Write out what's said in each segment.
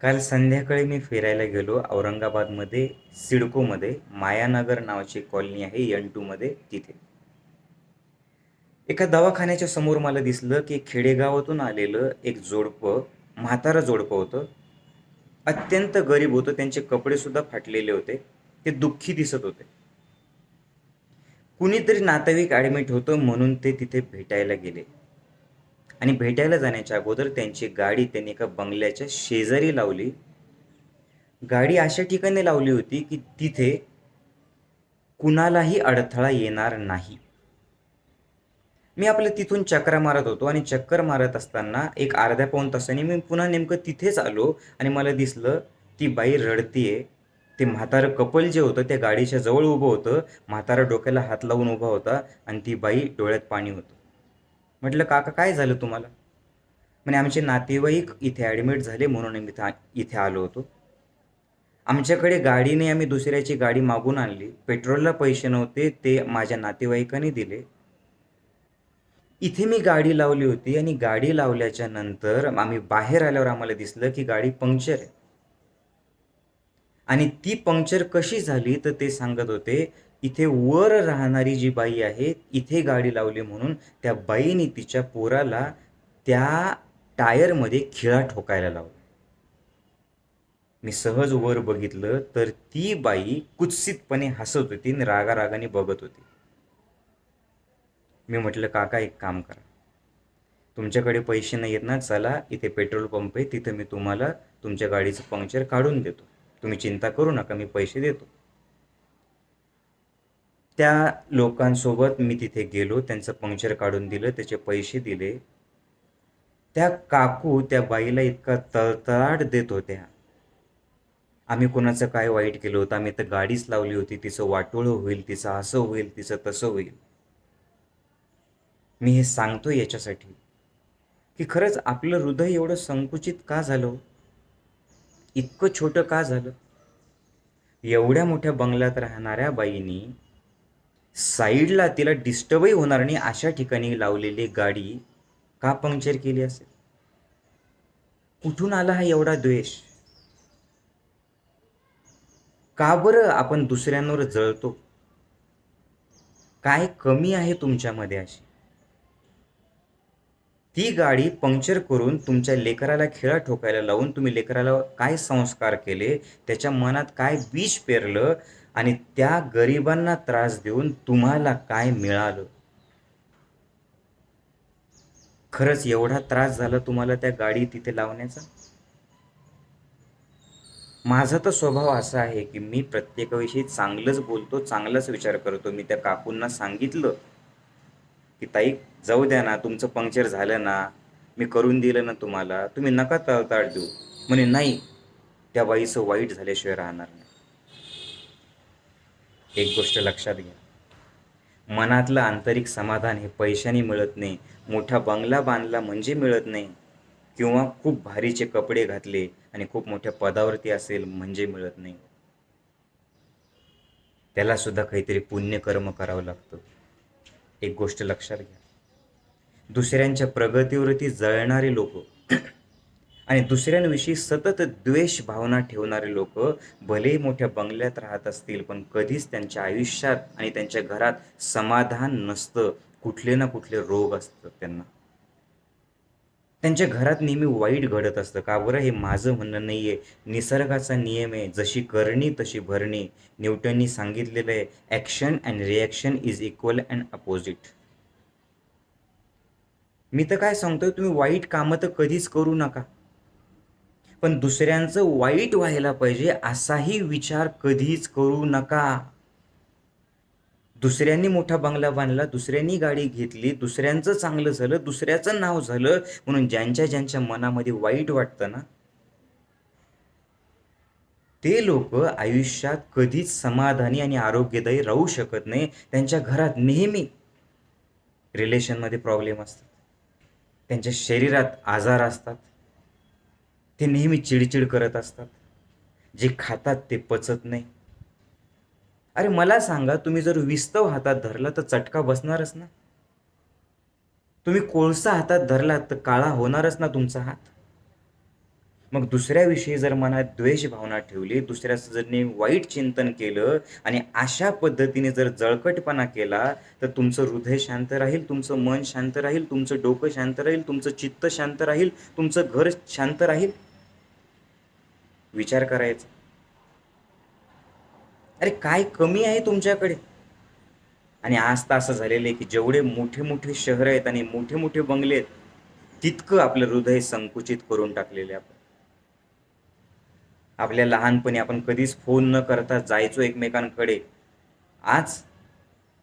काल संध्याकाळी मी फिरायला गेलो औरंगाबादमध्ये सिडकोमध्ये मायानगर नावाची कॉलनी आहे N2 मध्ये तिथे. एका दवाखान्याच्या समोर मला दिसलं की खेडेगावातून आलेलं एक जोडपं, म्हातारं जोडपं होतं. अत्यंत गरीब होतं. त्यांचे कपडे सुद्धा फाटलेले होते. ते दुःखी दिसत होते. कुणीतरी नातेवाईक ॲडमिट होतं म्हणून ते तिथे भेटायला गेले. आणि भेटायला जाण्याच्या अगोदर त्यांची गाडी त्यांनी एका बंगल्याच्या शेजारी लावली. गाडी अशा ठिकाणी लावली होती की तिथे कुणालाही अडथळा येणार नाही. मी आपलं तिथून चकरा मारत होतो आणि चक्कर मारत असताना एक अर्ध्या पाऊण तासाने मी पुन्हा नेमकं तिथेच आलो आणि मला दिसलं ती बाई रडतीये. ते म्हातारं कपल जे होतं त्या गाडीच्या जवळ उभं होतं. म्हातारा डोक्याला हात लावून उभा होता आणि ती बाई डोळ्यात पाणी होतं. म्हटलं, काका काय झालं तुम्हाला? म्हणे, आमचे नातेवाईक इथे ॲडमिट झाले म्हणून आम्ही इथे आलो होतो. आमच्याकडे गाडी नाही, आम्ही दुसऱ्याची गाडी मागून आणली. पेट्रोलला पैसे नव्हते, ते माझ्या नातेवाईकांनी दिले. इथे मी गाडी लावली होती आणि गाडी लावल्याच्या नंतर आम्ही बाहेर आल्यावर आम्हाला दिसलं की गाडी पंक्चर आहे. आणि ती पंक्चर कशी झाली तर ते सांगत होते, इथे वर राहणारी जी बाई आहे इथे गाडी लावली म्हणून त्या बाईने तिच्या पोराला त्या टायरमध्ये खिळा ठोकायला लावला. मी सहज वर बघितलं तर ती बाई कुत्सितपणे हसत होती आणि रागारागाने बघत होती. मी म्हटलं, काका एक काम करा, तुमच्याकडे पैसे नाही आहेत ना, चला इथे पेट्रोल पंप आहे, तिथं मी तुम्हाला तुमच्या गाडीचं पंक्चर काढून देतो. तुम्ही चिंता करू नका, मी पैसे देतो. त्या लोकांसोबत मी तिथे गेलो, त्यांचं पंक्चर काढून दिलं, त्याचे पैसे दिले. त्या काकू त्या बाईला इतका तळतळाट देत होत्या, आम्ही कोणाचं काय वाईट केलं होतं, आम्ही तर गाडीच लावली होती, तिचं वाटोळं होईल, तिचं असं होईल, तिचं तसं होईल. मी हे सांगतो याच्यासाठी की खरंच आपलं हृदय एवढं संकुचित का झालं, इतकं छोटं का झालं? एवढ्या मोठ्या बंगल्यात राहणाऱ्या बाईनी साईडला तिला डिस्टर्बही होणार नाही अशा ठिकाणी लावलेली गाडी का पंक्चर केली असेल? कुठून आला हा एवढा द्वेष? का बरं आपण दुसऱ्यांवर जळतो? काय कमी आहे तुमच्यामध्ये अशी? ती गाडी पंक्चर करून तुमच्या लेकराला खिळा ठोकायला लावून तुम्ही लेकराला काय संस्कार केले, त्याच्या मनात काय बीज पेरलं आणि त्या गरिबांना त्रास देऊन तुम्हाला काय मिळालं? खरंच एवढा त्रास झाला तुम्हाला त्या गाडी तिथे लावण्याचा? माझा तर स्वभाव असा आहे की मी प्रत्येकाविषयी चांगलंच बोलतो, चांगलाच विचार करतो. मी त्या काकूंना सांगितलं की ताई, जाऊ द्या ना, तुमचं पंक्चर झालं ना, मी करून दिलं ना तुम्हाला, तुम्ही नका तळताळ देऊ. म्हणे, नाही, त्या बाईचं वाईट झाल्याशिवाय राहणार नाही. एक गोष्ट लक्षात घ्या, मनातलं आंतरिक समाधान हे पैशाने मिळत नाही. मोठा बंगला बांधला म्हणजे मिळत नाही, किंवा खूप भारीचे कपडे घातले आणि खूप मोठ्या पदावरती असेल म्हणजे मिळत नाही. त्याला सुद्धा काहीतरी पुण्यकर्म करावं लागतं. एक गोष्ट लक्षात घ्या, दुसऱ्यांच्या प्रगतीवरती जळणारे लोक आणि दुसऱ्यांविषयी सतत द्वेष भावना ठेवणारे लोक भलेही मोठ्या बंगल्यात राहत असतील, पण कधीच त्यांच्या आयुष्यात आणि त्यांच्या घरात समाधान नसतं. कुठले ना कुठले रोग असतात त्यांना. त्यांच्या घरात नेहमी वाईट घडत असतं. का बरं? हे माझं म्हणणं नाही आहे, निसर्गाचा नियम आहे, जशी करणी तशी भरणी. न्यूटननी सांगितलेलं आहे, action and reaction is equal and opposite. मी तर काय सांगतोय, तुम्ही वाईट कामं तर कधीच करू नका, पण दुसऱ्यांचं वाईट व्हायला पाहिजे असाही विचार कधीच करू नका. दुसऱ्यांनी मोठा बंगला बांधला, दुसऱ्यांनी गाडी घेतली, दुसऱ्यांचं चांगलं झालं, दुसऱ्याचं नाव झालं म्हणून ज्यांच्या ज्यांच्या मनामध्ये वाईट वाटतं ना, ते लोक आयुष्यात कधीच समाधानी आणि आरोग्यदायी राहू शकत नाही. त्यांच्या घरात नेहमी रिलेशनमध्ये प्रॉब्लेम असतात, त्यांच्या शरीरात आजार असतात, ते नेहमी चिडचिड करत असतात, जे खातात ते पचत नाही. अरे मला सांगा, तुम्ही जर विस्तव हातात धरला तर चटका बसणारच ना? तुम्ही कोळसा हातात धरला तर काळा होणारच ना तुमचा हात? मग दुसऱ्याविषयी जर मनात द्वेष भावना ठेवली, दुसऱ्याचं जर वाईट चिंतन केलं आणि अशा पद्धतीने जर जळकटपणा केला, तर तुमचं हृदय शांत राहील, तुमचं मन शांत राहील, तुमचं डोकं शांत राहील, तुमचं चित्त शांत राहील, तुमचं घर शांत राहील. विचार करायचा. अरे काय कमी आहे तुमच्याकडे? आणि आज तर असं झालेलं आहे की जेवढे मोठे मोठे शहर आहेत आणि मोठे मोठे बंगले आहेत, तितकं आपलं हृदय संकुचित करून टाकलेले आपण. आपल्या लहानपणी आपण कधीच फोन न करता जायचो एकमेकांकडे. आज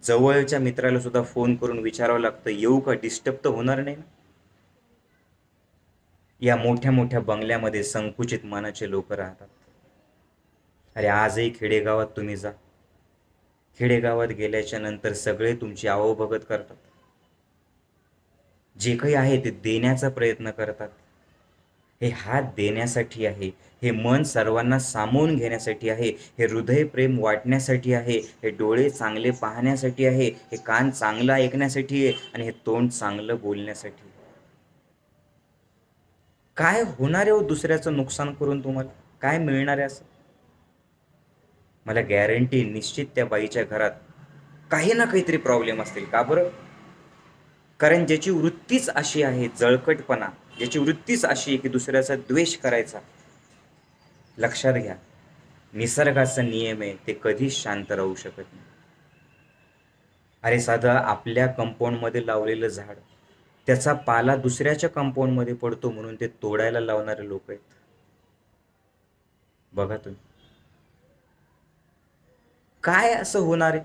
जवळच्या मित्राला सुद्धा फोन करून विचारावं लागतं, येऊ का, डिस्टर्ब तर होणार नाही ना? या मोठ्या मोठ्या बंगल्यामध्ये संकुचित मनाचे लोक राहतात. अरे आजही खेडेगावात तुम्ही जा, खेडेगावात गेल्याच्या नंतर सगळे तुमची आवभगत करतात. जे काही आहे ते देण्याचा प्रयत्न करतात. हे हात देण्यासाठी आहे, हे मन सर्वांना सामावून घेण्यासाठी आहे, हे हृदय प्रेम वाटण्यासाठी आहे, हे डोळे चांगले पाहण्यासाठी आहे, हे कान चांगलं ऐकण्यासाठी आहे आणि हे तोंड चांगलं बोलण्यासाठी. काय होणार आहे हो दुसऱ्याचं नुकसान करून? तुम्हाला काय मिळणार आहे असं? मला गॅरंटी निश्चित त्या बाईच्या घरात काही ना काहीतरी प्रॉब्लेम असतील. का बरं? कारण ज्याची वृत्तीच अशी आहे जळकटपणा, ज्याची वृत्तीच अशी आहे की दुसऱ्याचा द्वेष करायचा, लक्षात घ्या, निसर्गाचा नियम आहे, ते कधीच शांत राहू शकत नाही. अरे साधं आपल्या कंपाऊंडमध्ये लावलेलं झाड, त्याचा पाला दुसऱ्याच्या कंपाऊंडमध्ये पडतो म्हणून ते तोडायला लावणारे लोक आहेत. बघा तुम्ही, काय असं होणार आहे?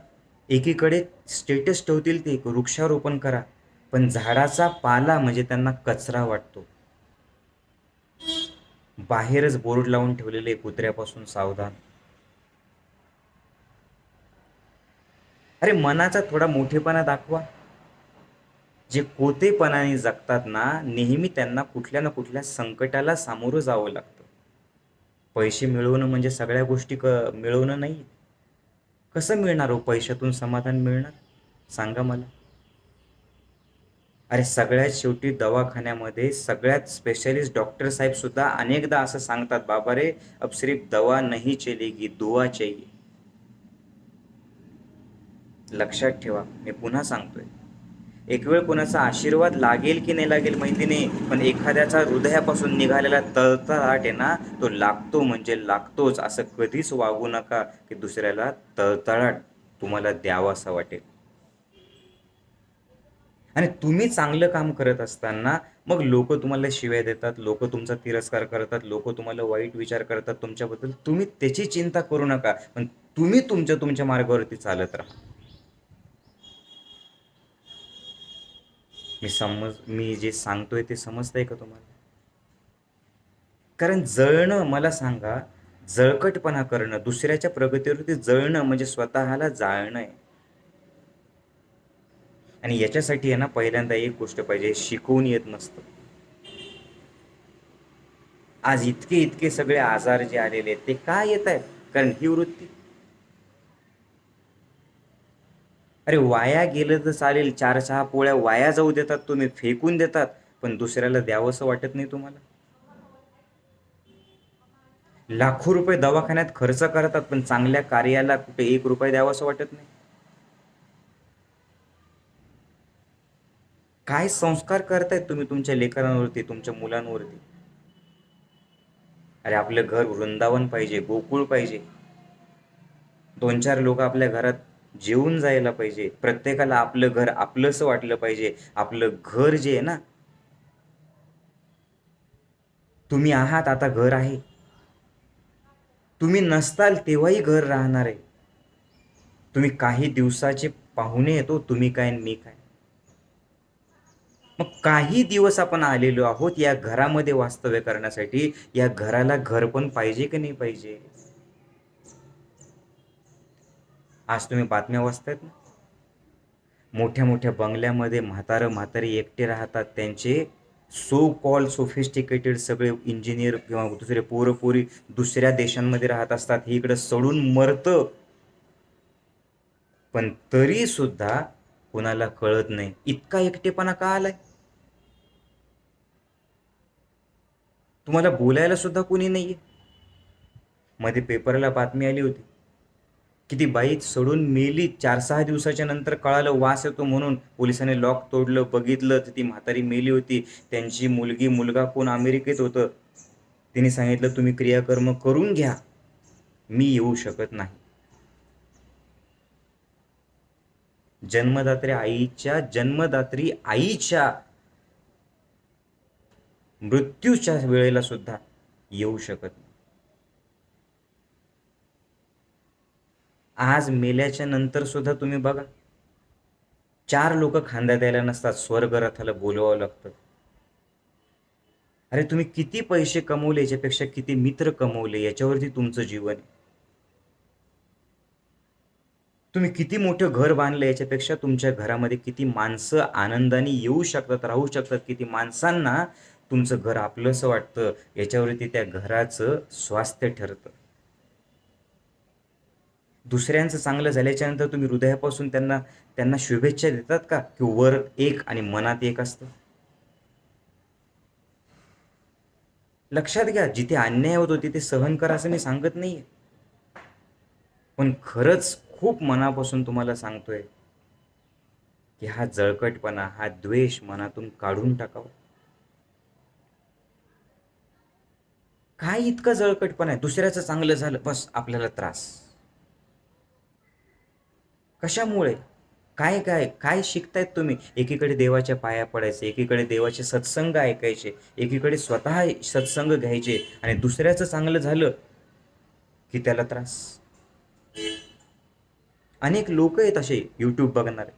एकीकडे स्टेटस ठेवतील ते वृक्षारोपण करा, पण झाडाचा पाला म्हणजे त्यांना कचरा वाटतो. बाहेरच बोर्ड लावून ठेवलेले कुत्र्यापासून सावधान. अरे मनाचा थोडा मोठेपणा दाखवा. जे कोतेपणाने जगतात ना, नेहमी त्यांना कुठल्या ना कुठल्या संकटाला सामोरं जावं लागतं. पैसे मिळवणं म्हणजे सगळ्या गोष्टी मिळवणं नाही. कसं मिळणार हो पैशातून समाधान मिळणार? सांगा मला. अरे सगळ्यात शेवटी दवाखान्यामध्ये सगळ्यात स्पेशलिस्ट डॉक्टर साहेब सुद्धा अनेकदा असं सांगतात, बाबा रे, अब सिर्फ दवा नहीं चलेगी, दुआ चाहिए. लक्षात ठेवा, मी पुन्हा सांगतोय. एक वेळ कोणाचा आशीर्वाद लागेल की नाही लागेल माहिती नाही, पण एखाद्याचा हृदयापासून निघालेला तळतळाट आहे ना, तो लागतो म्हणजे लागतोच. असं कधीच वागू नका की दुसऱ्याला तळतळाट तुम्हाला द्यावा असं वाटेल. आणि तुम्ही चांगलं काम करत असताना मग लोक तुम्हाला शिव्या देतात, लोक तुमचा तिरस्कार करतात, लोक तुम्हाला वाईट विचार करतात तुमच्याबद्दल. तुम्ही त्याची चिंता करू नका, पण तुम्ही तुमच्या तुमच्या मार्गावरती चालत राहा. मी जे सांगतोय ते समजतंय का तुम्हाला? कारण जळणं, मला सांगा, जळकटपणा करणं, दुसऱ्याच्या प्रगतीवरती जळणं म्हणजे स्वतःला जाळणं आहे. आणि याच्यासाठी आहे ना, पहिल्यांदा एक गोष्ट पाहिजे, शिकवून येत नसतं. आज इतके इतके सगळे आजार जे आलेले आहेत ते काय येत आहेत? कारण ही वृत्ती. अरे वाया गेलं तर चालेल, 4-6 पोळ्या वाया जाऊ देतात तुम्ही, फेकून देतात, पण दुसऱ्याला द्यावंसं वाटत नाही तुम्हाला. लाखो रुपये दवाखान्यात खर्च करतात, पण चांगल्या कार्याला कुठे 1 रुपया द्यावासं वाटत नाही. काय संस्कार करतायत तुम्ही तुमच्या लेकरांवरती, तुमच्या मुलांवरती? अरे आपलं घर वृंदावन पाहिजे, गोकुळ पाहिजे. 2-4 लोक आपल्या घरात जेवून जायला पाहिजे. प्रत्येकाला आपलं घर आपलंसं वाटलं पाहिजे. आपलं घर जे आहे ना, तुम्ही आहात आता घर आहे. तुम्ही नसताल तेव्हाही घर राहणार आहे. तुम्ही काही दिवसाचे पाहुणे येतो, तुम्ही काय मी काय. मग काही दिवस आपण आलेलो आहोत या घरामध्ये वास्तव्य करण्यासाठी. या घराला घर पण पाहिजे की नाही पाहिजे? आज तुम्ही बातम्या वाचतायत ना, मोठ्या मोठ्या बंगल्यामध्ये म्हातारी एकटे राहतात. त्यांचे सो कॉल सोफिस्टिकेटेड सगळे इंजिनियर किंवा दुसरे पोरपोरी दुसऱ्या देशांमध्ये राहत असतात. हे इकडं सडून मरतं, पण तरी सुद्धा कुणाला कळत नाही. इतका एकटेपणा का आलाय? तुम्हाला बोलायला सुद्धा कोणी नाहीये. मध्ये पेपरला बातमी आली होती की ती बाई सडून मेली. 4-6 दिवसाच्या नंतर कळालं, वास येतो म्हणून. पोलिसांनी लॉक तोडलं, बघितलं तर ती म्हातारी मेली होती. त्यांची मुलगी मुलगा कोण अमेरिकेत होतं. तिने सांगितलं तुम्ही क्रियाकर्म करून घ्या, मी येऊ शकत नाही. जन्मदात्री आईच्या मृत्यूच्या वेळेला सुद्धा येऊ शकत नाही. आज मेल्याच्या नंतर सुद्धा तुम्ही बघा, 4 लोक खांद्यात द्यायला नसतात, स्वर्गरथाला बोलवावं लागतं. अरे तुम्ही किती पैसे कमवले याच्यापेक्षा किती मित्र कमवले याच्यावरती तुमचं जीवन आहे. तुम्ही किती मोठं घर बांधलं याच्यापेक्षा तुमच्या घरामध्ये किती माणसं आनंदाने येऊ शकतात, राहू शकतात, किती माणसांना तुमचं घर आपलंसं वाटतं याच्यावरती त्या घराचं स्वास्थ्य ठरतं. दुसऱ्यांचं चांगलं झाल्याच्या नंतर तुम्ही हृदयापासून त्यांना त्यांना शुभेच्छा देतात का, की वर एक आणि मनात एक असतं? लक्षात घ्या, जिथे अन्याय होतो तिथे सहन करा असं मी सांगत नाहीये, पण खरंच खूप मनापासून तुम्हाला सांगतोय की हा जळकटपणा, हा द्वेष मनातून काढून टाकावा. काय इतकं जळकटपणा आहे? दुसऱ्याचं चांगलं झालं बस आपल्याला त्रास. कशामुळे? काय काय काय शिकतायत तुम्ही? एकीकडे देवाच्या पाया पडायचे, एकीकडे देवाचे सत्संग ऐकायचे, एकीकडे स्वतः सत्संग घ्यायचे, आणि दुसऱ्याचं चांगलं झालं की त्याला त्रास. अनेक लोक आहेत असे यूट्यूब बघणारे,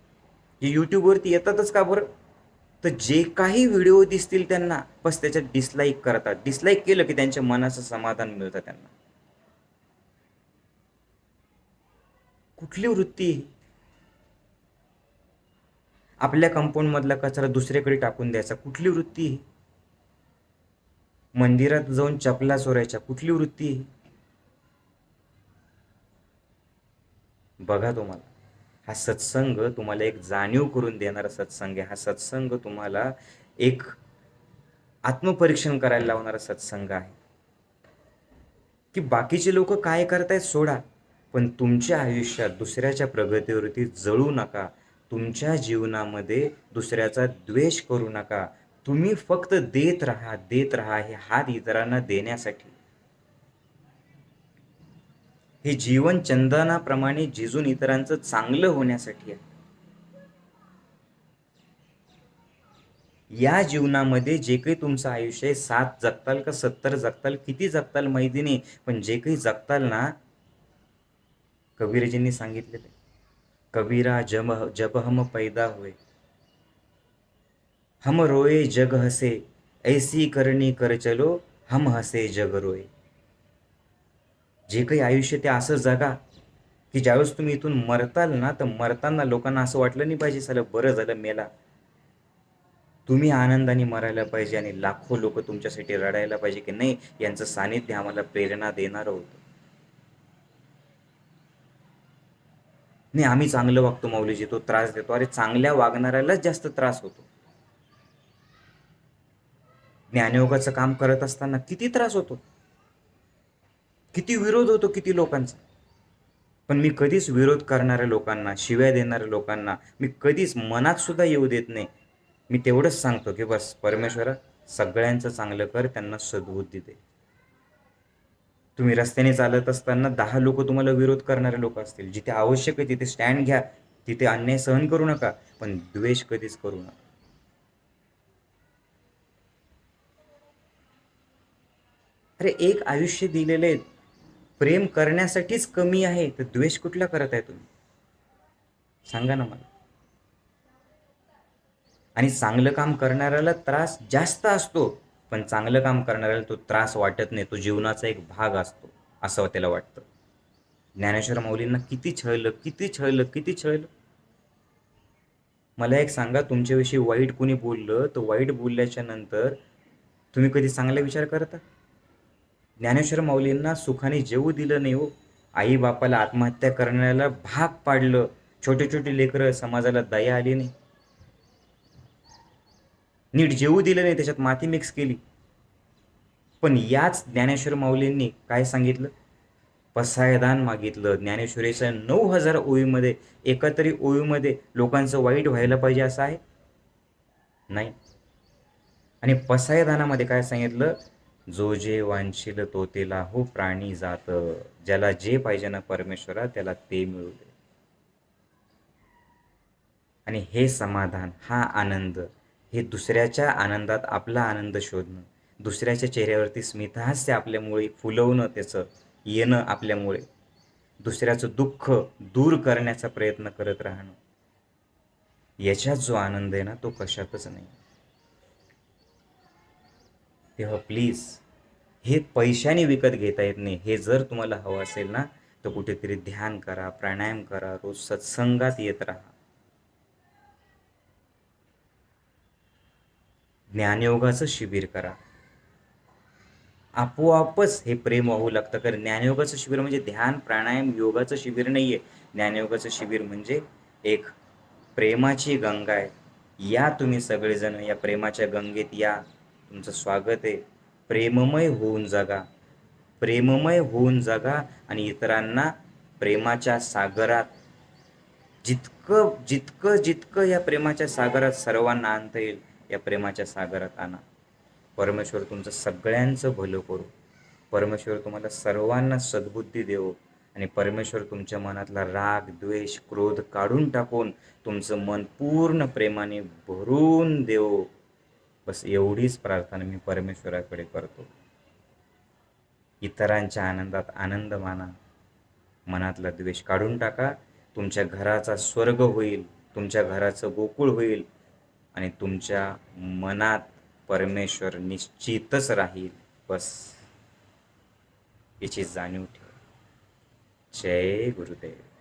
जे यूट्यूबवरती येतातच का बरं? तर जे काही व्हिडिओ दिसतील त्यांना बस त्याच्यात डिसलाईक करतात. डिसलाईक केलं की त्यांच्या मनाचं समाधान मिळतं त्यांना. कुठली वृत्ती? आपल्या कंपाऊंड मधला कचरा दुसऱ्याकडे टाकून द्यायचा, कुठली वृत्ती? मंदिरात जाऊन चपला चोरायच्या, कुठली वृत्ती? बघा, तुम्हाला हा सत्संग तुम्हाला एक जाणीव करून देणारा सत्संग आहे. हा सत्संग तुम्हाला एक आत्मपरीक्षण करायला लावणारा सत्संग आहे की बाकीचे लोक काय करतायत सोडा, पण तुमच्या आयुष्यात दुसऱ्याच्या प्रगतीवरती जळू नका. तुमच्या जीवनामध्ये दुसऱ्याचा द्वेष करू नका. तुम्ही फक्त देत राहा, देत राहा. हे हात इतरांना देण्यासाठी, हे जीवन चंदनाप्रमाणे झिजून इतरांचं चांगलं होण्यासाठी आहे. या जीवनामध्ये जे काही तुमचं आयुष्य आहे, 7 जगताल का 70 जगताल, किती जगताल माहिती नाही, पण जे काही जगताल ना, कबीरजींनी सांगितलेलं, कबीरा जब हम पैदा हुए, हम रोए जग हसे, ऐसी करणी कर चलो, हम हसे जग रोए. जे काही आयुष्य ते असं जगा की ज्यावेळेस तुम्ही इथून मरताल ना, तर मरताना लोकांना असं वाटलं नाही पाहिजे साला बरं झालं मेला. तुम्ही आनंदाने मरायला पाहिजे आणि लाखो लोक तुमच्यासाठी रडायला पाहिजे की नाही, यांचं सानिध्य आम्हाला प्रेरणा देणारं होतं. नाही आम्ही चांगलं वागतो माऊलीजी, तो त्रास देतो. अरे चांगल्या वागणाऱ्यालाच जास्त त्रास होतो. ज्ञानयोगाचं काम करत असताना किती त्रास होतो, किती विरोध होतो किती लोकांचा. पण मी कधीच विरोध करणाऱ्या लोकांना, शिव्या देणाऱ्या लोकांना मी कधीच मनात सुद्धा येऊ देत नाही. मी तेवढंच सांगतो की बस परमेश्वरा, सगळ्यांचं चांगलं कर, त्यांना सद्बुद्धी दे. तुम्ही रस्त्याने चालत असताना 10 लोक तुम्हाला विरोध करणारे लोक असतील, जिथे आवश्यक आहे तिथे स्टँड घ्या, तिथे अन्याय सहन करू नका, पण द्वेष कधीच करू नका. अरे एक आयुष्य दिलेले प्रेम करण्यासाठीच कमी आहे, तर द्वेष कुठला करत आहे तुम्ही? सांगा ना मला. आणि चांगलं काम करणाऱ्याला त्रास जास्त असतो, पण चांगलं काम करणाऱ्याला तो त्रास वाटत नाही, तो जीवनाचा एक भाग असतो असं त्याला वाटतं. ज्ञानेश्वर माऊलींना किती छळलं, किती छळलं, किती छळलं. मला एक सांगा, तुमच्याविषयी वाईट कोणी बोललं तर वाईट बोलल्याच्या नंतर तुम्ही कधी चांगला विचार करता? ज्ञानेश्वर माऊलींना सुखाने जेवू दिलं नाही हो. आई बापाला आत्महत्या करण्याला भाग पाडलं. छोटे छोटे लेकरं, समाजाला दया आली नाही. नीट जेवू दिलं नाही, त्याच्यात माती मिक्स केली. पण याच ज्ञानेश्वर माऊलींनी काय सांगितलं? पसायदान मागितलं. ज्ञानेश्वरीच्या 9,000 ओळीमध्ये एका तरी ओळीमध्ये लोकांचं वाईट व्हायला पाहिजे असं आहे? नाही. आणि पसायदानामध्ये काय सांगितलं? जो जे वांछील तो तेला हो प्राणी जात, ज्याला जे पाहिजे ना परमेश्वरा त्याला ते मिळू दे. आणि हे समाधान, हा आनंद, हे दुसऱ्याच्या आनंदात आपला आनंद शोधणं, दुसऱ्याच्या चेहऱ्यावरती स्मितहास्य आपल्यामुळे फुलवणं, त्याचं येणं आपल्यामुळे, दुसऱ्याचं दुःख दूर करण्याचा प्रयत्न करत राहणं, याच्यात जो आनंद आहे ना तो कशातच नाही. तेव्हा प्लीज, हे पैशाने विकत घेता येत नाही. हे जर तुम्हाला हवं असेल ना तर कुठेतरी ध्यान करा, प्राणायाम करा, रोज सत्संगात येत राहा, ज्ञानयोगाचं शिबिर करा. आपोआपच हे प्रेम वाहू लागतं. कारण ज्ञानयोगाचं शिबिर म्हणजे ध्यान प्राणायाम योगाचं शिबिर नाही आहे. ज्ञानयोगाचं शिबिर म्हणजे एक प्रेमाची गंगा आहे. या तुम्ही सगळेजण या प्रेमाच्या गंगेत या, तुमचं स्वागत आहे. प्रेममय होऊन जगा, प्रेममय होऊन जगा आणि इतरांना प्रेमाच्या सागरात जितकं जितकं जितकं या प्रेमाच्या सागरात सर्वांना आणता येईल या प्रेमाच्या सागरात आणा. परमेश्वर तुमचं सगळ्यांचं भलं करू. परमेश्वर तुम्हाला सर्वांना सद्बुद्धी देवो आणि परमेश्वर तुमच्या मनातला राग द्वेष क्रोध काढून टाकून तुमचं मन पूर्ण प्रेमाने भरून देवो. बस एवढीच प्रार्थना मी परमेश्वराकडे करतो. इतरांच्या आनंदात आनंद माना, मनातला द्वेष काढून टाका. तुमच्या घराचा स्वर्ग होईल, तुमच्या घराचं गोकुळ होईल आणि तुमच्या मनात परमेश्वर निश्चितच राहील. बस याची जाणीव ठेवा. जय गुरुदेव.